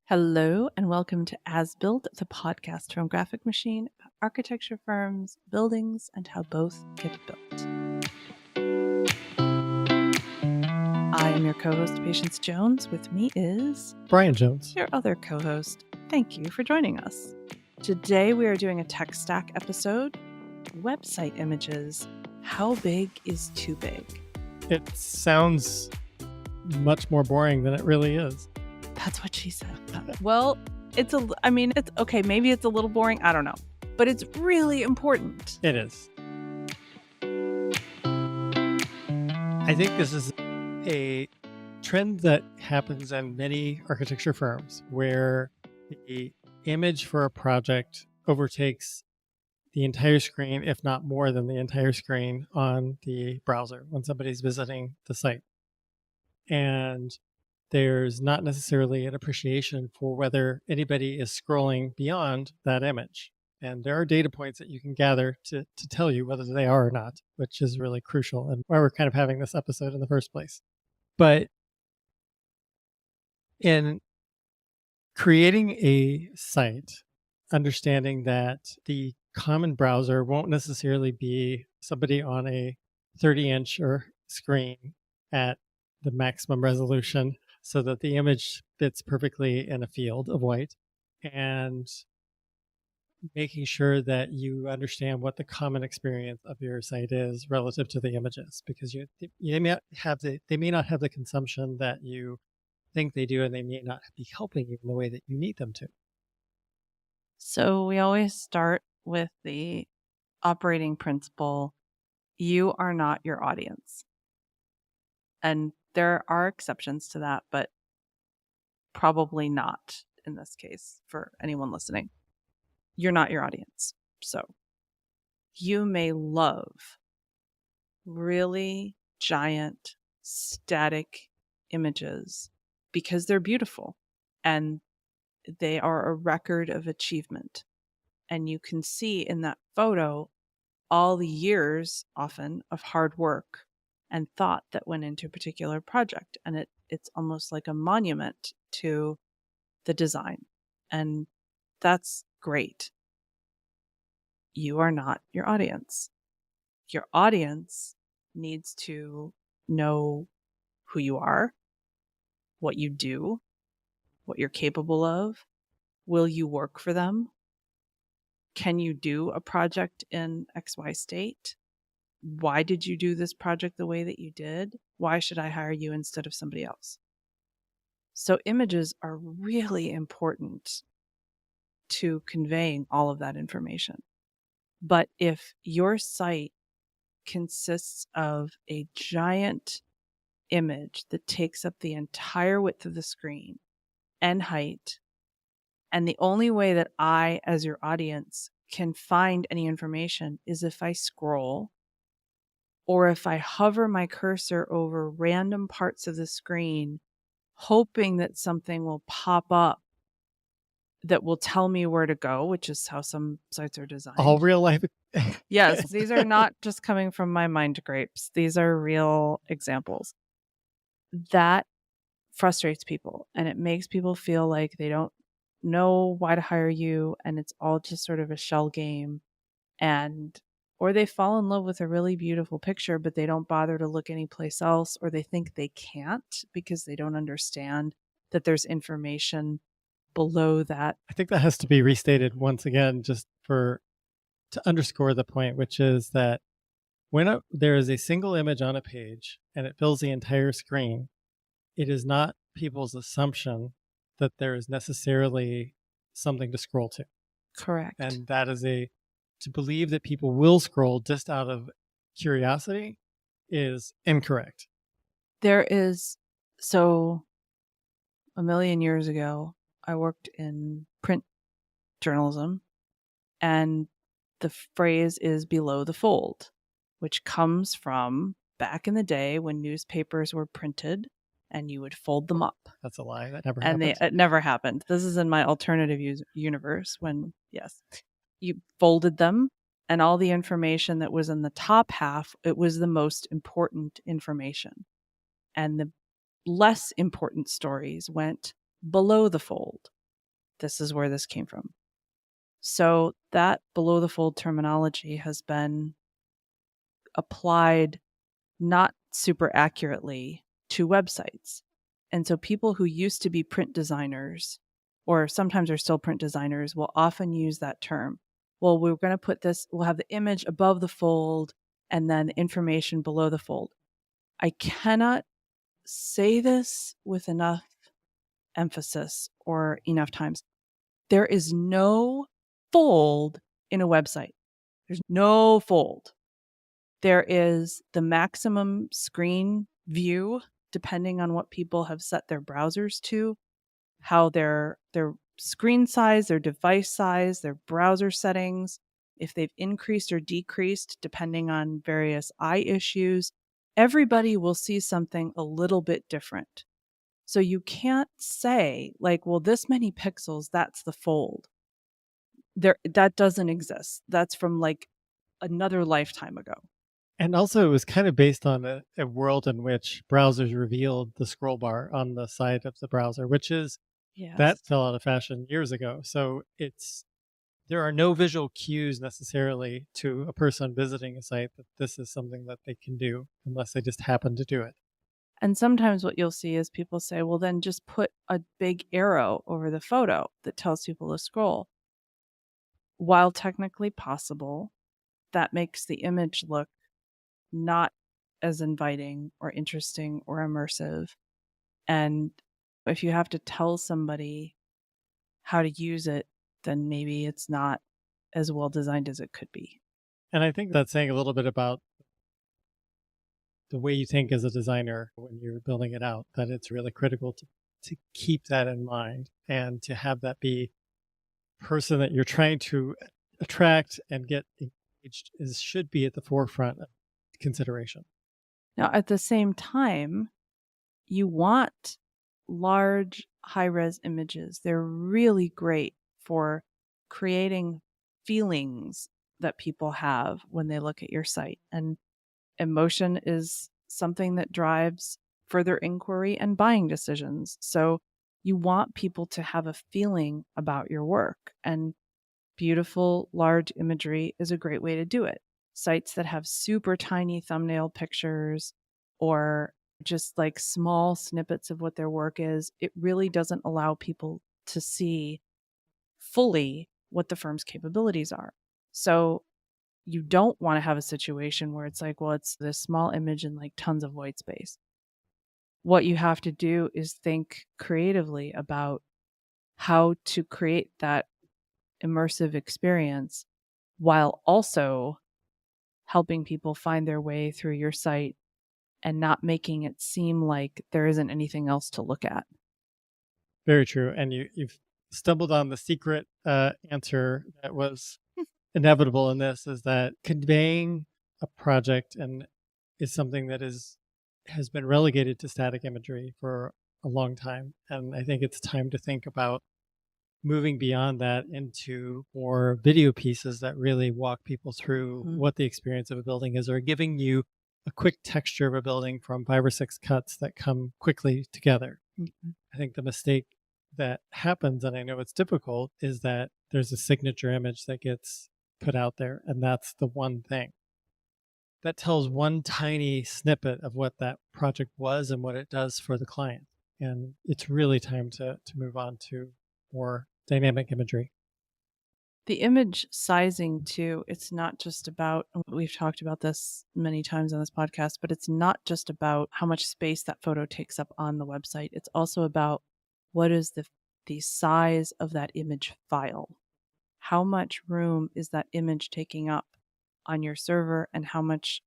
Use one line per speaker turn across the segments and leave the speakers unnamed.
Hello and welcome to As Built, the podcast from Graphic Machine about architecture firms, buildings, and how both get built. I am your co-host, Patience Jones. With me is
Brian Jones,
your other co-host. Thank you for joining us. Today we are doing a tech stack episode, website images. How big is too big?
It sounds much more boring than it really is.
That's what she said. Well, it's okay. Maybe it's a little boring. I don't know. But it's really important.
It is. I think this is a trend that happens in many architecture firms where the image for a project overtakes the entire screen, if not more than the entire screen on the browser when somebody's visiting the site. And there's not necessarily an appreciation for whether anybody is scrolling beyond that image. And there are data points that you can gather to tell you whether they are or not, which is really crucial and why we're kind of having this episode in the first place. But in creating a site, understanding that the common browser won't necessarily be somebody on a 30-inch or screen at the maximum resolution so that the image fits perfectly in a field of white, and making sure that you understand what the common experience of your site is relative to the images, because they may not have the consumption that you think they do, and they may not be helping you in the way that you need them to.
So we always start with the operating principle: you are not your audience. And there are exceptions to that, but probably not in this case for anyone listening. You're not your audience. So you may love really giant static images because they're beautiful and they are a record of achievement. And you can see in that photo all the years often of hard work and thought that went into a particular project. And it's almost like a monument to the design. And that's great. You are not your audience. Your audience needs to know who you are, what you do, what you're capable of. Will you work for them? Can you do a project in XY state? Why did you do this project the way that you did? Why should I hire you instead of somebody else? So images are really important to conveying all of that information. But if your site consists of a giant image that takes up the entire width of the screen and height, and the only way that I, as your audience, can find any information is if I scroll or if I hover my cursor over random parts of the screen, hoping that something will pop up that will tell me where to go, which is how some sites are designed.
All real life.
Yes, these are not just coming from my mind grapes. These are real examples. That frustrates people, and it makes people feel like they don't know why to hire you, and it's all just sort of a shell game. Or they fall in love with a really beautiful picture, but they don't bother to look anyplace else, or they think they can't because they don't understand that there's information below that.
I think that has to be restated once again, just to underscore the point, which is that when there is a single image on a page and it fills the entire screen, it is not people's assumption that there is necessarily something to scroll to.
Correct.
And that is to believe that people will scroll just out of curiosity is incorrect.
So a million years ago, I worked in print journalism, and the phrase is below the fold, which comes from back in the day when newspapers were printed and you would fold them up.
That's a lie. That never happened.
It never happened. This is in my alternative universe when, yes, you folded them, and all the information that was in the top half, it was the most important information. And the less important stories went below the fold. this is where this came from. So that below the fold terminology has been applied not super accurately to websites. And so people who used to be print designers, or sometimes are still print designers, will often use that term. Well, we're going to put this, we'll have the image above the fold and then information below the fold. I cannot say this with enough emphasis or enough times. There is no fold in a website. There's no fold. There is the maximum screen view, depending on what people have set their browsers to, how their screen size, their device size, their browser settings, if they've increased or decreased depending on various eye issues. Everybody will see something a little bit different. So you can't say like, well, this many pixels, that's the fold. That doesn't exist. That's from like another lifetime ago.
And also, it was kind of based on a world in which browsers revealed the scroll bar on the side of the browser, which is that
Yes.
fell out of fashion years ago. So there are no visual cues necessarily to a person visiting a site that this is something that they can do unless they just happen to do it.
And sometimes what you'll see is people say, well, then just put a big arrow over the photo that tells people to scroll. While technically possible, that makes the image look not as inviting or interesting or immersive. And if you have to tell somebody how to use it, then maybe it's not as well designed as it could be.
And I think that's saying a little bit about the way you think as a designer when you're building it out, that it's really critical to keep that in mind and to have that be person that you're trying to attract and get engaged should be at the forefront of consideration.
Now, at the same time, you want large high-res images. They're really great for creating feelings that people have when they look at your site. And emotion is something that drives further inquiry and buying decisions. So you want people to have a feeling about your work, and beautiful large imagery is a great way to do it. Sites that have super tiny thumbnail pictures or just like small snippets of what their work is, it really doesn't allow people to see fully what the firm's capabilities are. So you don't want to have a situation where it's like, well, it's this small image and like tons of white space. What you have to do is think creatively about how to create that immersive experience while also helping people find their way through your site and not making it seem like there isn't anything else to look at.
Very true. And you've stumbled on the secret answer that was inevitable in this, is that conveying a project and is something that has been relegated to static imagery for a long time. And I think it's time to think about moving beyond that into more video pieces that really walk people through what the experience of a building is, or giving you a quick texture of a building from 5 or 6 cuts that come quickly together. I think the mistake that happens, and I know it's difficult, is that there's a signature image that gets put out there, and that's the one thing that tells one tiny snippet of what that project was and what it does for the client. And it's really time to move on to more dynamic imagery.
The image sizing too, it's not just about, we've talked about this many times on this podcast, but it's not just about how much space that photo takes up on the website. It's also about what is the size of that image file. How much room is that image taking up on your server, and how much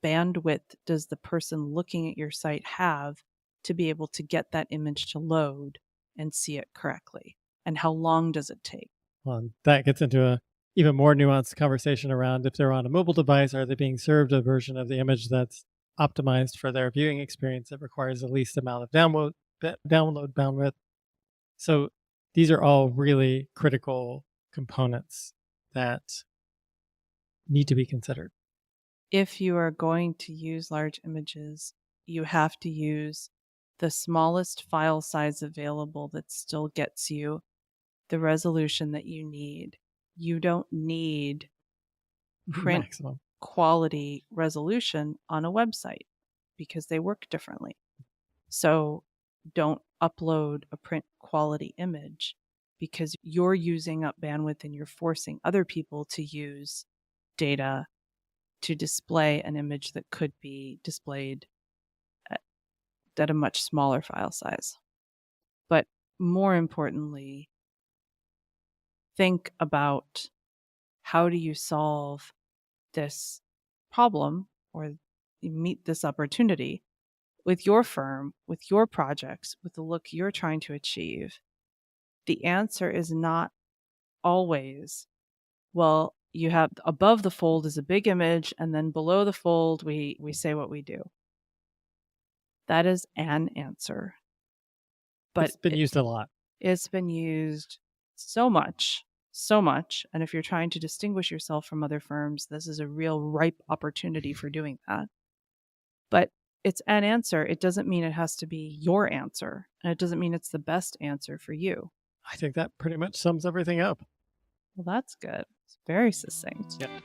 bandwidth does the person looking at your site have to be able to get that image to load and see it correctly? And how long does it take?
Well, that gets into a even more nuanced conversation around, if they're on a mobile device, are they being served a version of the image that's optimized for their viewing experience that requires the least amount of download bandwidth? So these are all really critical components that need to be considered.
If you are going to use large images, you have to use the smallest file size available that still gets you the resolution that you need. You don't need print
Maximum.
quality resolution on a website because they work differently. So don't upload a print quality image because you're using up bandwidth and you're forcing other people to use data to display an image that could be displayed at a much smaller file size. But more importantly, think about how do you solve this problem or meet this opportunity with your firm, with your projects, with the look you're trying to achieve. The answer is not always, well, you have above the fold is a big image, and then below the fold, we say what we do. That is an answer. But
it's been used a lot.
It's been used so much. And if you're trying to distinguish yourself from other firms, this is a real ripe opportunity for doing that. But it's an answer. It doesn't mean it has to be your answer. And it doesn't mean it's the best answer for you.
I think that pretty much sums everything up.
Well, that's good. It's very succinct.
Yeah.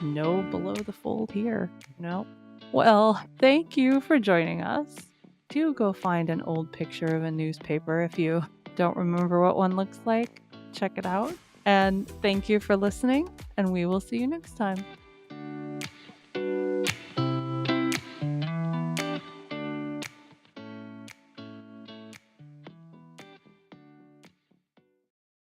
No below the fold here. No. Well, thank you for joining us. Do go find an old picture of a newspaper if you don't remember what one looks like. Check it out. And thank you for listening, and we will see you next time.